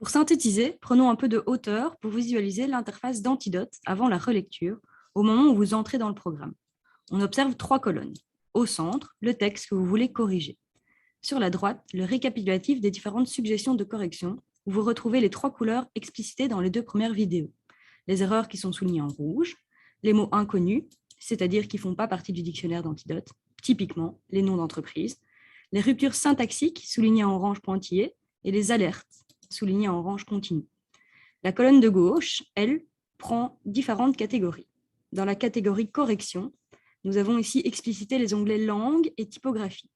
Pour synthétiser, prenons un peu de hauteur pour visualiser l'interface d'Antidote avant la relecture, au moment où vous entrez dans le programme. On observe 3 colonnes. Au centre, le texte que vous voulez corriger. Sur la droite, le récapitulatif des différentes suggestions de correction, où vous retrouvez les 3 couleurs explicitées dans les 2 premières vidéos. Les erreurs qui sont soulignées en rouge, les mots inconnus, c'est-à-dire qui ne font pas partie du dictionnaire d'Antidote, typiquement les noms d'entreprise, les ruptures syntaxiques soulignées en orange pointillé et les alertes soulignées en orange continu. La colonne de gauche, elle, prend différentes catégories. Dans la catégorie correction, nous avons ici explicité les onglets langue et typographie.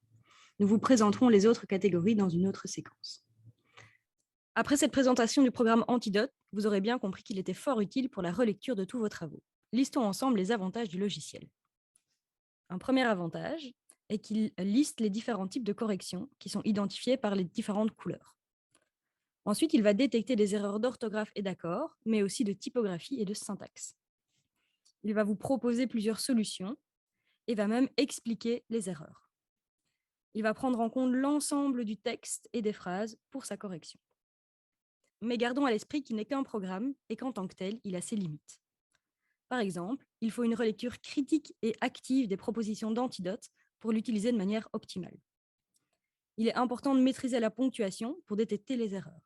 Nous vous présenterons les autres catégories dans une autre séquence. Après cette présentation du programme Antidote, vous aurez bien compris qu'il était fort utile pour la relecture de tous vos travaux. Listons ensemble les avantages du logiciel. Un premier avantage est qu'il liste les différents types de corrections qui sont identifiés par les différentes couleurs. Ensuite, il va détecter des erreurs d'orthographe et d'accord, mais aussi de typographie et de syntaxe. Il va vous proposer plusieurs solutions et va même expliquer les erreurs. Il va prendre en compte l'ensemble du texte et des phrases pour sa correction. Mais gardons à l'esprit qu'il n'est qu'un programme et qu'en tant que tel, il a ses limites. Par exemple, il faut une relecture critique et active des propositions d'Antidote pour l'utiliser de manière optimale. Il est important de maîtriser la ponctuation pour détecter les erreurs.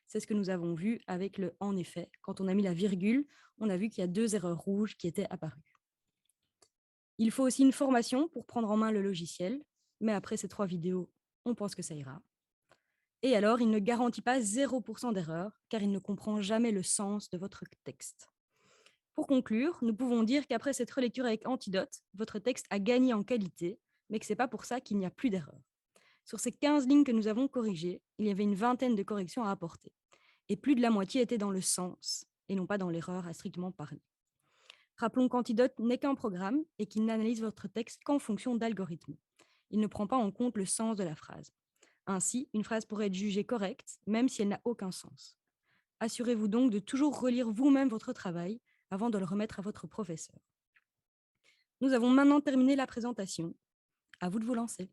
C'est ce que nous avons vu avec le « en effet ». Quand on a mis la virgule, on a vu qu'il y a 2 erreurs rouges qui étaient apparues. Il faut aussi une formation pour prendre en main le logiciel, mais après ces 3 vidéos, on pense que ça ira. Et alors, il ne garantit pas 0% d'erreur, car il ne comprend jamais le sens de votre texte. Pour conclure, nous pouvons dire qu'après cette relecture avec Antidote, votre texte a gagné en qualité, mais que ce n'est pas pour ça qu'il n'y a plus d'erreur. Sur ces 15 lignes que nous avons corrigées, il y avait une vingtaine de corrections à apporter. Et plus de la moitié étaient dans le sens, et non pas dans l'erreur à strictement parler. Rappelons qu'Antidote n'est qu'un programme et qu'il n'analyse votre texte qu'en fonction d'algorithmes. Il ne prend pas en compte le sens de la phrase. Ainsi, une phrase pourrait être jugée correcte, même si elle n'a aucun sens. Assurez-vous donc de toujours relire vous-même votre travail avant de le remettre à votre professeur. Nous avons maintenant terminé la présentation. À vous de vous lancer.